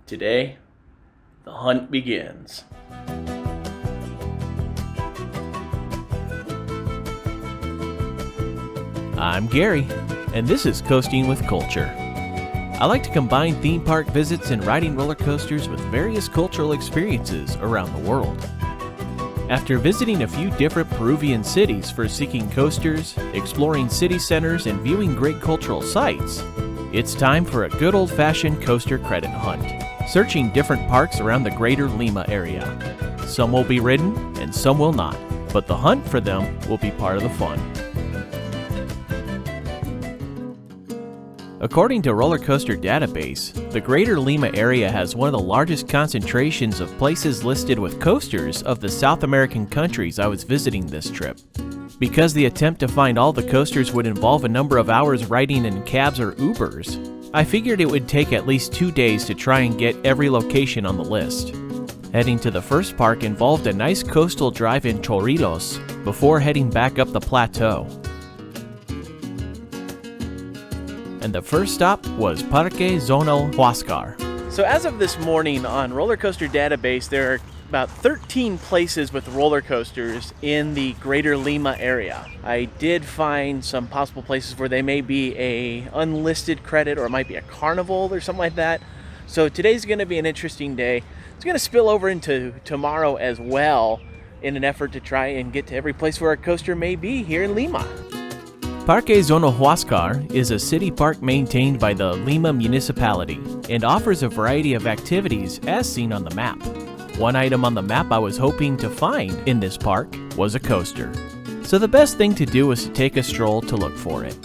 Today, the hunt begins. I'm Gary, and this is Coasting with Culture. I like to combine theme park visits and riding roller coasters with various cultural experiences around the world. After visiting a few different Peruvian cities for seeking coasters, exploring city centers, and viewing great cultural sites, it's time for a good old-fashioned coaster credit hunt, searching different parks around the greater Lima area. Some will be ridden, and some will not, but the hunt for them will be part of the fun. According to Roller Coaster Database, the Greater Lima area has one of the largest concentrations of places listed with coasters of the South American countries I was visiting this trip. Because the attempt to find all the coasters would involve a number of hours riding in cabs or Ubers, I figured it would take at least 2 days to try and get every location on the list. Heading to the first park involved a nice coastal drive in Chorrillos before heading back up the plateau. And the first stop was Parque Zonal Huascar. So as of this morning on Roller Coaster Database, there are about 13 places with roller coasters in the Greater Lima area. I did find some possible places where they may be a unlisted credit, or it might be a carnival or something like that. So today's going to be an interesting day. It's going to spill over into tomorrow as well in an effort to try and get to every place where a coaster may be here in Lima. Parque Zonal Huascar is a city park maintained by the Lima municipality and offers a variety of activities as seen on the map. One item on the map I was hoping to find in this park was a coaster, so the best thing to do was to take a stroll to look for it.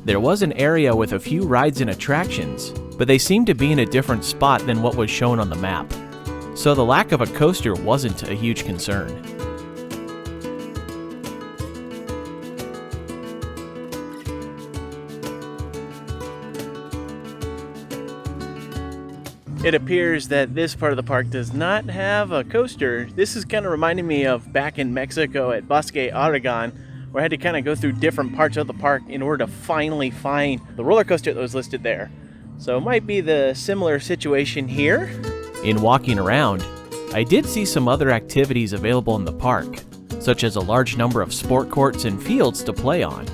There was an area with a few rides and attractions, but they seemed to be in a different spot than what was shown on the map, so the lack of a coaster wasn't a huge concern. It appears that this part of the park does not have a coaster. This is kind of reminding me of back in Mexico at Bosque Oregon, where I had to kind of go through different parts of the park in order to finally find the roller coaster that was listed there. So it might be the similar situation here. In walking around, I did see some other activities available in the park, such as a large number of sport courts and fields to play on.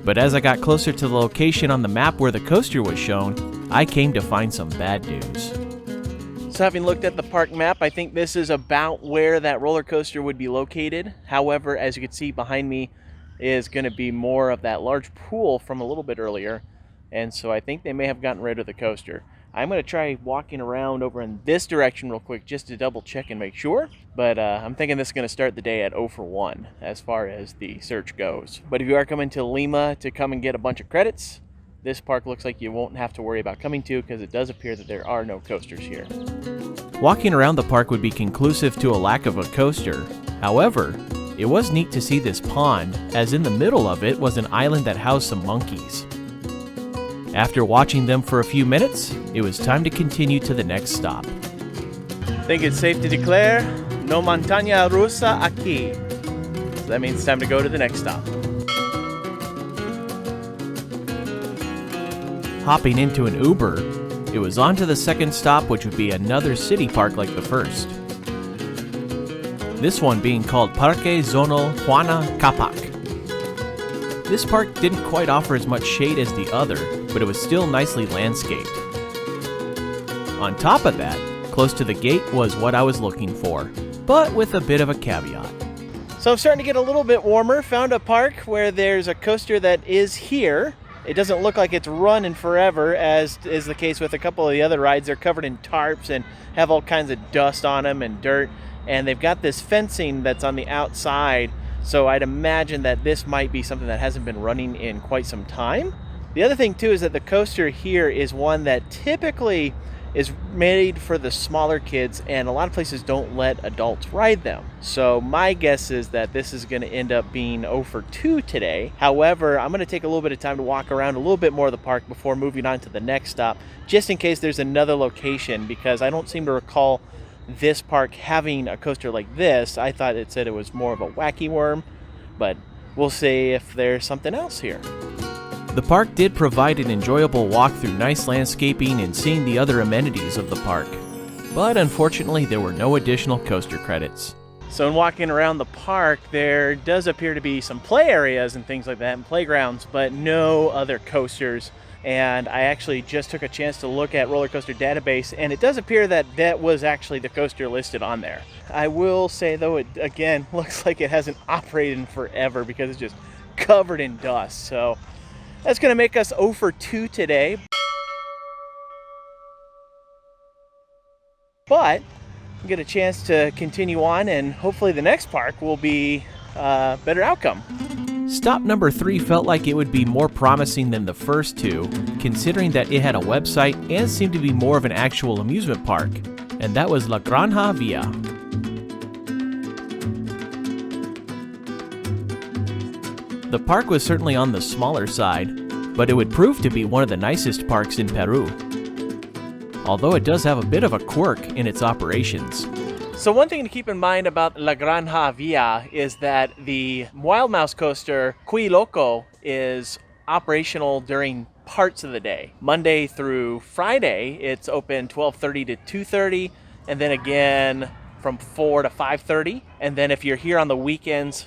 But as I got closer to the location on the map where the coaster was shown, I came to find some bad news. So having looked at the park map, I think this is about where that roller coaster would be located. However, as you can see behind me is going to be more of that large pool from a little bit earlier. And so I think they may have gotten rid of the coaster. I'm going to try walking around over in this direction real quick just to double check and make sure. But I'm thinking this is going to start the day at 0 for 1 as far as the search goes. But if you are coming to Lima to come and get a bunch of credits, this park looks like you won't have to worry about coming to, because it does appear that there are no coasters here. Walking around the park would be conclusive to a lack of a coaster. However, it was neat to see this pond, as in the middle of it was an island that housed some monkeys. After watching them for a few minutes, it was time to continue to the next stop. I think it's safe to declare, no montaña rusa aquí. So that means it's time to go to the next stop. Hopping into an Uber, it was on to the second stop, which would be another city park like the first. This one being called Parque Zonal Juana Kapok. This park didn't quite offer as much shade as the other, but it was still nicely landscaped. On top of that, close to the gate was what I was looking for, but with a bit of a caveat. So I'm starting to get a little bit warmer. Found a park where there's a coaster that is here. It doesn't look like it's running forever, as is the case with a couple of the other rides. They're covered in tarps and have all kinds of dust on them and dirt. And they've got this fencing that's on the outside. So I'd imagine that this might be something that hasn't been running in quite some time. The other thing too is that the coaster here is one that typically is made for the smaller kids, and a lot of places don't let adults ride them. So my guess is that this is going to end up being 0 for 2 today. However, I'm going to take a little bit of time to walk around a little bit more of the park before moving on to the next stop, just in case there's another location, because I don't seem to recall this park having a coaster like this. I thought it said it was more of a wacky worm, but we'll see if there's something else here. The park did provide an enjoyable walk through nice landscaping and seeing the other amenities of the park, but unfortunately there were no additional coaster credits. So in walking around the park, there does appear to be some play areas and things like that, and playgrounds, but no other coasters. And I actually just took a chance to look at Roller Coaster Database, and it does appear that that was actually the coaster listed on there. I will say though, it again looks like it hasn't operated in forever because it's just covered in dust. So that's going to make us 0 for 2 today. But we'll get a chance to continue on, and hopefully the next park will be a better outcome. Stop number 3 felt like it would be more promising than the first two, considering that it had a website and seemed to be more of an actual amusement park, and that was La Granja Villa. The park was certainly on the smaller side, but it would prove to be one of the nicest parks in Peru, although it does have a bit of a quirk in its operations. So one thing to keep in mind about La Granja Villa is that the Wild Mouse coaster, Cui Loco, is operational during parts of the day. Monday through Friday, it's open 12:30 to 2:30, and then again from 4 to 5:30. And then if you're here on the weekends,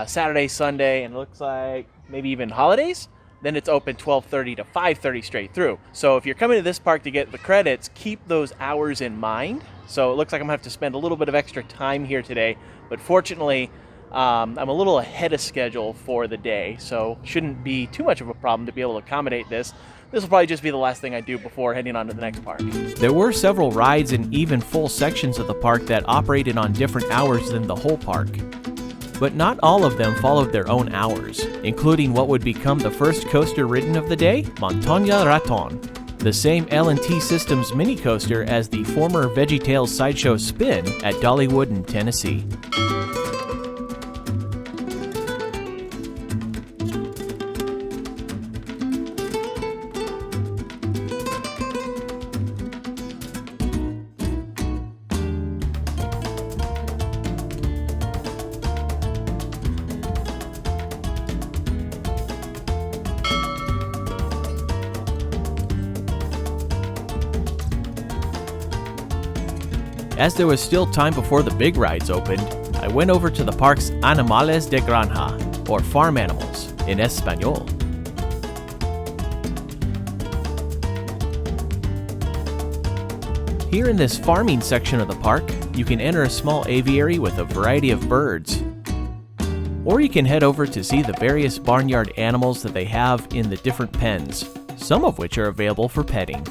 Saturday, Sunday, and it looks like maybe even holidays, then it's open 12:30 to 5:30 straight through. So if you're coming to this park to get the credits, keep those hours in mind. So it looks like I'm going to have to spend a little bit of extra time here today, but fortunately, I'm a little ahead of schedule for the day, so shouldn't be too much of a problem to be able to accommodate this. This will probably just be the last thing I do before heading on to the next park. There were several rides and even full sections of the park that operated on different hours than the whole park. But not all of them followed their own hours, including what would become the first coaster ridden of the day, Montaña Raton, the same L&T Systems mini coaster as the former VeggieTales Sideshow Spin at Dollywood in Tennessee. As there was still time before the big rides opened, I went over to the park's Animales de Granja, or farm animals, in Espanol. Here in this farming section of the park, you can enter a small aviary with a variety of birds. Or you can head over to see the various barnyard animals that they have in the different pens, some of which are available for petting.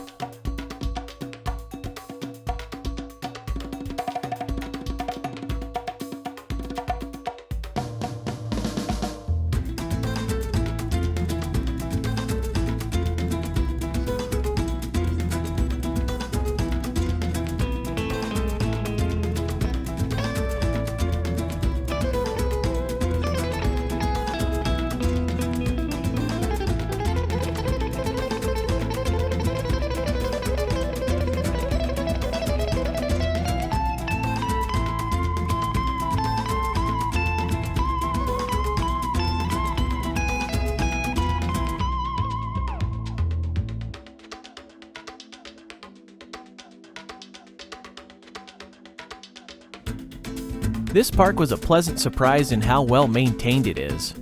This park was a pleasant surprise in how well maintained it is.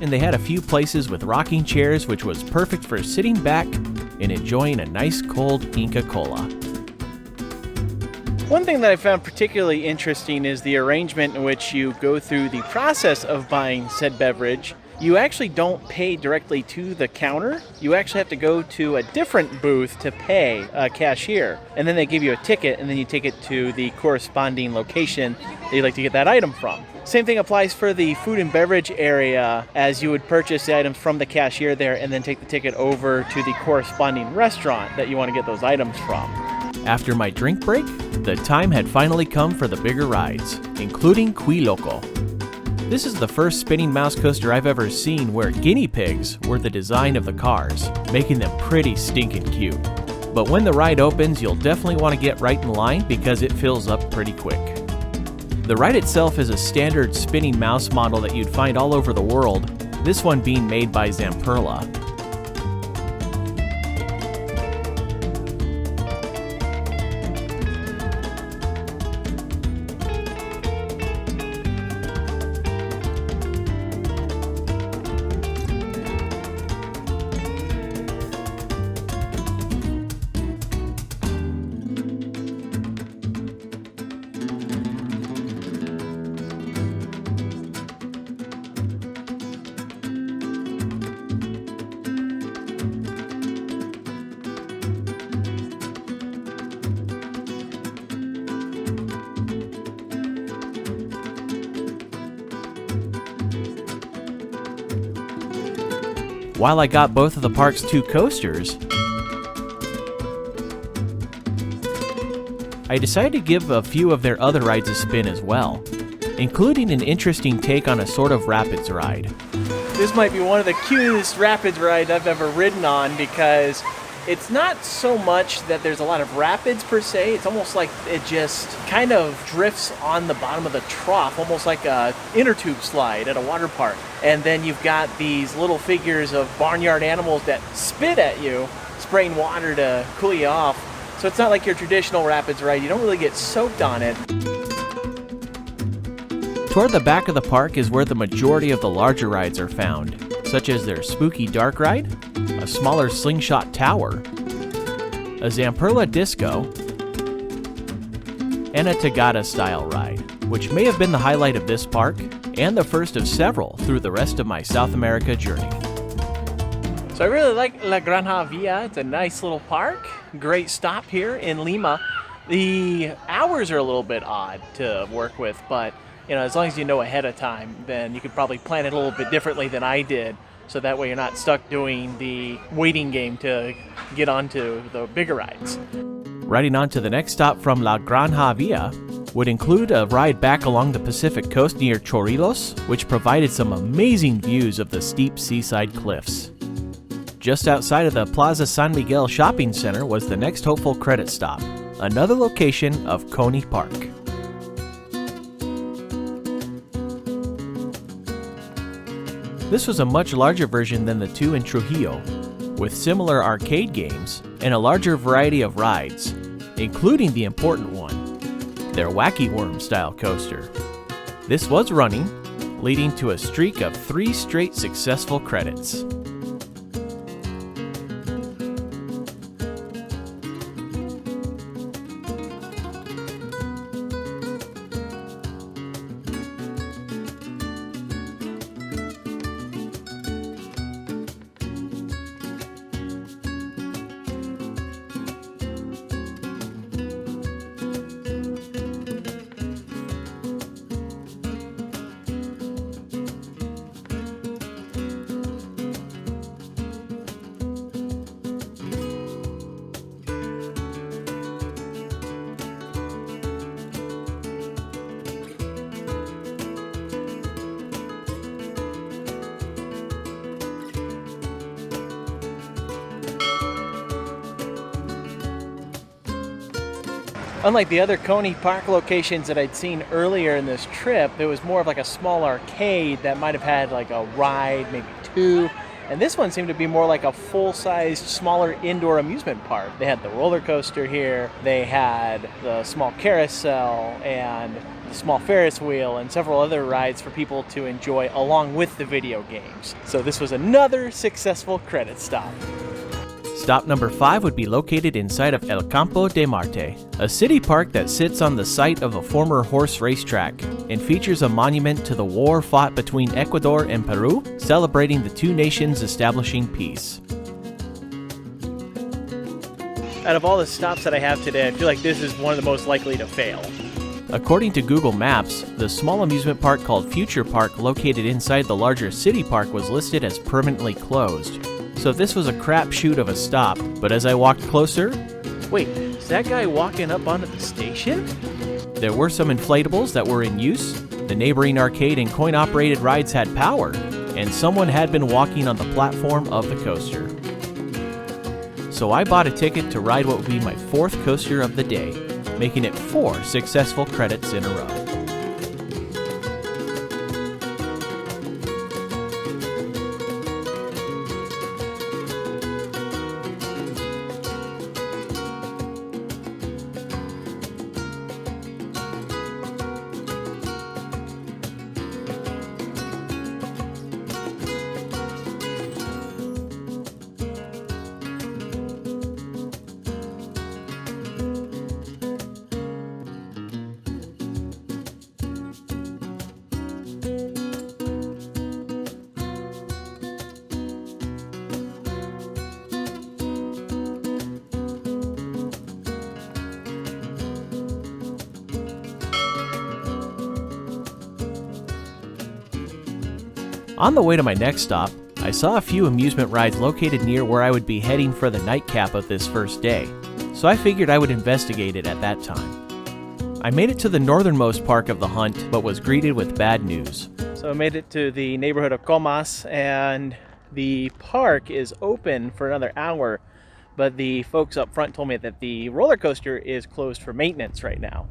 And they had a few places with rocking chairs, which was perfect for sitting back and enjoying a nice cold Inca Kola. One thing that I found particularly interesting is the arrangement in which you go through the process of buying said beverage. you actually don't pay directly to the counter. You actually have to go to a different booth to pay a cashier. And then they give you a ticket, and then you take it to the corresponding location that you'd like to get that item from. Same thing applies for the food and beverage area, as you would purchase the items from the cashier there and then take the ticket over to the corresponding restaurant that you want to get those items from. After my drink break, the time had finally come for the bigger rides, including Qui Loco. This is the first spinning mouse coaster I've ever seen where guinea pigs were the design of the cars, making them pretty stinking cute. But when the ride opens, you'll definitely want to get right in line because it fills up pretty quick. The ride itself is a standard spinning mouse model that you'd find all over the world, this one being made by Zamperla. While I got both of the park's 2 coasters, I decided to give a few of their other rides a spin as well, including an interesting take on a sort of rapids ride. This might be one of the cutest rapids rides I've ever ridden on because it's not so much that there's a lot of rapids per se. It's almost like it just kind of drifts on the bottom of the trough, almost like a inner tube slide at a water park. And then you've got these little figures of barnyard animals that spit at you, spraying water to cool you off. So it's not like your traditional rapids ride. You don't really get soaked on it. Toward the back of the park is where the majority of the larger rides are found, such as their spooky dark ride, a smaller slingshot tower, a Zamperla disco, and a Tagada style ride, which may have been the highlight of this park and the first of several through the rest of my South America journey. So I really like La Granja Villa. It's a nice little park. Great stop here in Lima. The hours are a little bit odd to work with, but as long as you know ahead of time, then you could probably plan it a little bit differently than I did. So that way you're not stuck doing the waiting game to get onto the bigger rides. Riding on to the next stop from La Granja Villa would include a ride back along the Pacific coast near Chorrillos, which provided some amazing views of the steep seaside cliffs. Just outside of the Plaza San Miguel shopping center was the next hopeful credit stop, another location of Coney Park. This was a much larger version than the 2 in Trujillo, with similar arcade games and a larger variety of rides, including the important one, their Wacky Worm style coaster. This was running, leading to a streak of 3 straight successful credits. Unlike the other Coney Park locations that I'd seen earlier in this trip, there was more of like a small arcade that might have had like a ride, maybe 2. And this one seemed to be more like a full-sized, smaller indoor amusement park. They had the roller coaster here, they had the small carousel, and the small Ferris wheel, and several other rides for people to enjoy along with the video games. So this was another successful credit stop. Stop number 5 would be located inside of El Campo de Marte, a city park that sits on the site of a former horse racetrack and features a monument to the war fought between Ecuador and Peru, celebrating the two nations establishing peace. Out of all the stops that I have today, I feel like this is one of the most likely to fail. According to Google Maps, the small amusement park called Future Park located inside the larger city park was listed as permanently closed. So this was a crapshoot of a stop, but as I walked closer... Wait, is that guy walking up onto the station? There were some inflatables that were in use, the neighboring arcade and coin-operated rides had power, and someone had been walking on the platform of the coaster. So I bought a ticket to ride what would be my 4th coaster of the day, making it 4 successful credits in a row. On the way to my next stop, I saw a few amusement rides located near where I would be heading for the nightcap of this first day, so I figured I would investigate it at that time. I made it to the northernmost park of the hunt, but was greeted with bad news. So I made it to the neighborhood of Comas, and the park is open for another hour, but the folks up front told me that the roller coaster is closed for maintenance right now.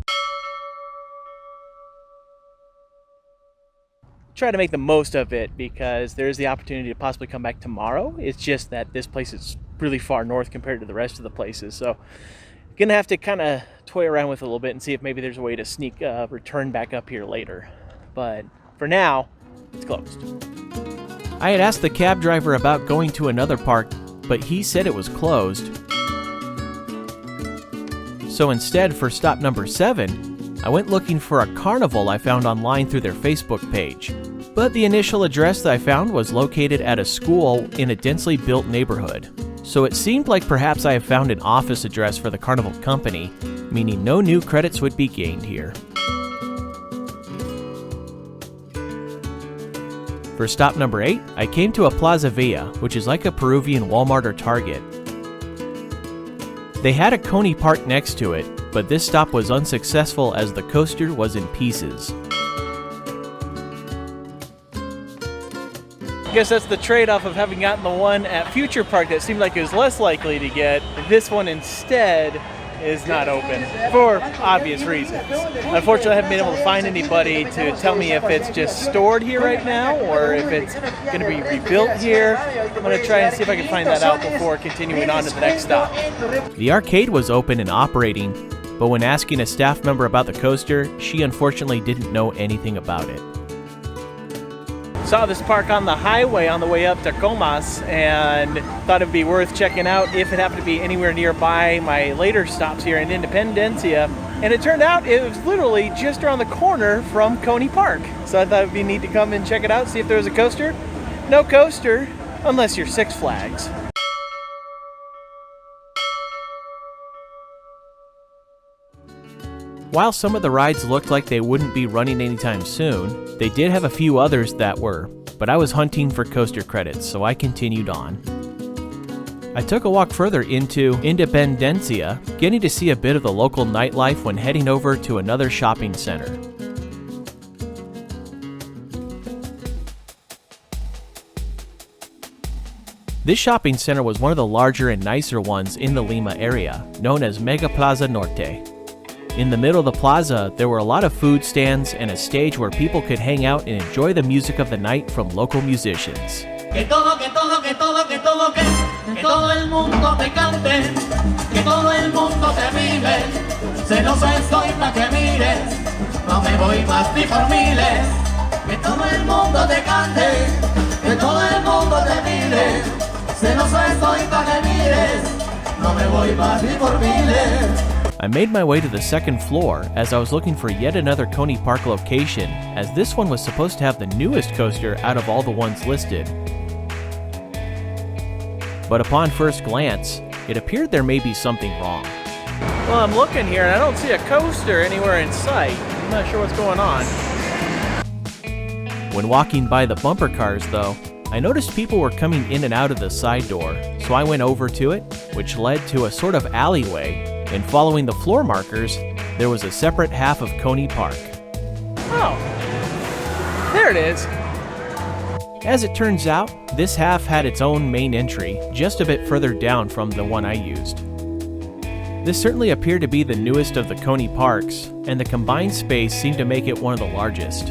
Try to make the most of it because there's the opportunity to possibly come back tomorrow. It's just that this place is really far north compared to the rest of the places, so gonna have to kind of toy around with it a little bit and see if maybe there's a way to sneak return back up here later. But for now, it's closed. I had asked the cab driver about going to another park, but he said it was closed. So instead, for stop number 7, I went looking for a carnival I found online through their Facebook page. But the initial address that I found was located at a school in a densely built neighborhood. So it seemed like perhaps I have found an office address for the carnival company, meaning no new credits would be gained here. For stop number 8, I came to a Plaza Villa, which is like a Peruvian Walmart or Target. They had a Coney park next to it, but this stop was unsuccessful as the coaster was in pieces. I guess that's the trade-off of having gotten the one at Future Park that seemed like it was less likely to get. This one instead is not open for obvious reasons. Unfortunately, I haven't been able to find anybody to tell me if it's just stored here right now or if it's going to be rebuilt here. I'm going to try and see if I can find that out before continuing on to the next stop. The arcade was open and operating, but when asking a staff member about the coaster, she unfortunately didn't know anything about it. Saw this park on the highway on the way up to Comas and thought it'd be worth checking out if it happened to be anywhere nearby my later stops here in Independencia. And it turned out it was literally just around the corner from Coney Park. So I thought it'd be neat to come and check it out, see if there was a coaster. No coaster, unless you're Six Flags. While some of the rides looked like they wouldn't be running anytime soon, they did have a few others that were, but I was hunting for coaster credits, so I continued on. I took a walk further into Independencia, getting to see a bit of the local nightlife when heading over to another shopping center. This shopping center was one of the larger and nicer ones in the Lima area, known as Mega Plaza Norte. In the middle of the plaza, there were a lot of food stands and a stage where people could hang out and enjoy the music of the night from local musicians. Que todo el mundo te cante, que todo el mundo te vive, celosa estoy pa' que mires, no me voy más ni por miles, que todo el mundo te cante, que todo el mundo te mire, celoso estoy pa' que mires, no me voy más ni por miles. I made my way to the second floor as I was looking for yet another Coney Park location, as this one was supposed to have the newest coaster out of all the ones listed. But upon first glance, it appeared there may be something wrong. Well, I'm looking here and I don't see a coaster anywhere in sight. I'm not sure what's going on. When walking by the bumper cars, though, I noticed people were coming in and out of the side door, so I went over to it, which led to a sort of alleyway, and following the floor markers, there was a separate half of Coney Park. Oh, there it is. As it turns out, this half had its own main entry, just a bit further down from the one I used. This certainly appeared to be the newest of the Coney Parks, and the combined space seemed to make it one of the largest.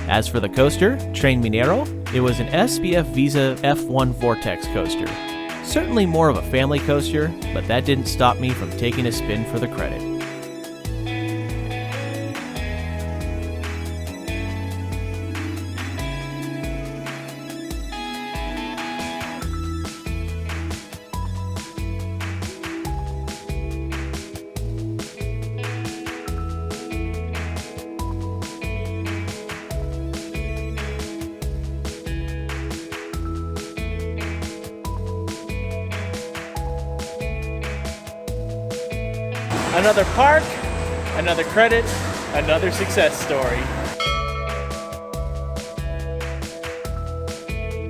As for the coaster, Tren Minero, it was an SBF Visa F1 Vortex coaster. Certainly more of a family coaster, but that didn't stop me from taking a spin for the credit. Another park, another credit, another success story.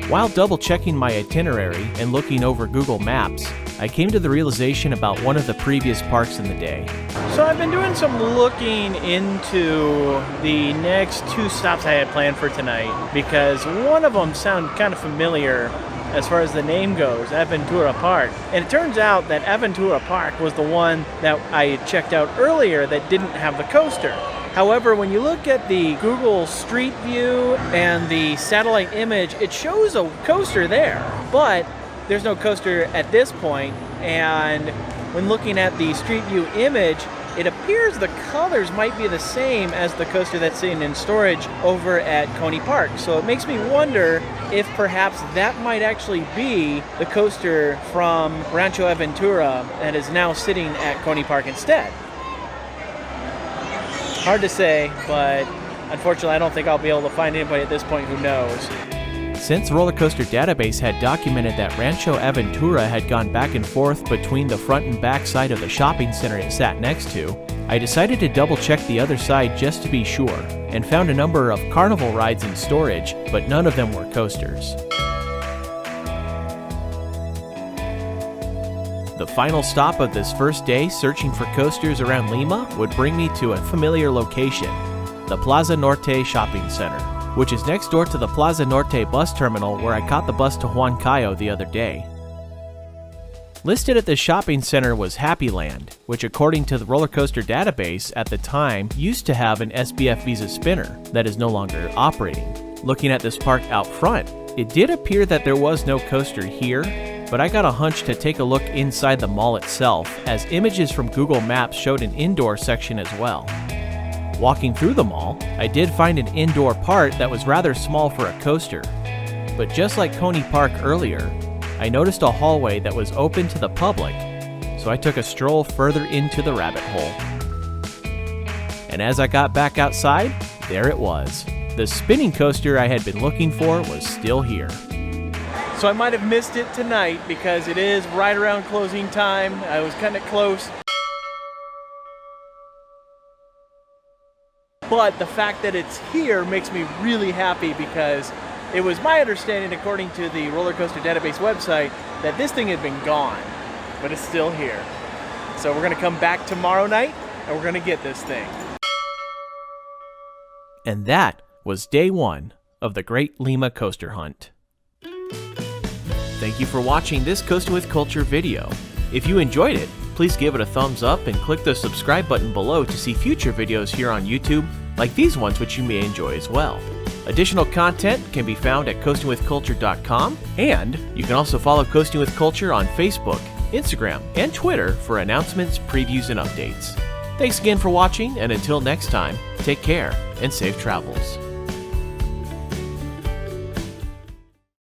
While double checking my itinerary and looking over Google Maps, I came to the realization about one of the previous parks in the day. So I've been doing some looking into the next two stops I had planned for tonight because one of them sounded kind of familiar as far as the name goes, Aventura Park. And it turns out that Aventura Park was the one that I had checked out earlier that didn't have the coaster. However, when you look at the Google Street View and the satellite image, it shows a coaster there, but there's no coaster at this point. And when looking at the Street View image, it appears the colors might be the same as the coaster that's sitting in storage over at Coney Park. So it makes me wonder if perhaps that might actually be the coaster from Rancho Aventura that is now sitting at Coney Park instead. Hard to say, but unfortunately I don't think I'll be able to find anybody at this point who knows. Since Roller Coaster Database had documented that Rancho Aventura had gone back and forth between the front and back side of the shopping center it sat next to, I decided to double check the other side just to be sure, and found a number of carnival rides in storage, but none of them were coasters. The final stop of this first day searching for coasters around Lima would bring me to a familiar location, the Plaza Norte shopping center, which is next door to the Plaza Norte bus terminal where I caught the bus to Huancayo the other day. Listed at the shopping center was Happy Land, which according to the Roller Coaster Database at the time used to have an SBF Visa spinner that is no longer operating. Looking at this park out front, it did appear that there was no coaster here, but I got a hunch to take a look inside the mall itself, as images from Google Maps showed an indoor section as well. Walking through the mall, I did find an indoor part that was rather small for a coaster. But just like Coney Park earlier, I noticed a hallway that was open to the public, so I took a stroll further into the rabbit hole. And as I got back outside, there it was. The spinning coaster I had been looking for was still here. So I might have missed it tonight because it is right around closing time. I was kind of close. But the fact that it's here makes me really happy because it was my understanding, according to the Roller Coaster Database website, that this thing had been gone, but it's still here. So we're going to come back tomorrow night and we're going to get this thing. And that was day one of the Great Lima Coaster Hunt. Thank you for watching this Coasting with Culture video. If you enjoyed it, please give it a thumbs up and click the subscribe button below to see future videos here on YouTube, like these ones which you may enjoy as well. Additional content can be found at coastingwithculture.com, and you can also follow Coasting with Culture on Facebook, Instagram, and Twitter for announcements, previews, and updates. Thanks again for watching, and until next time, take care and safe travels.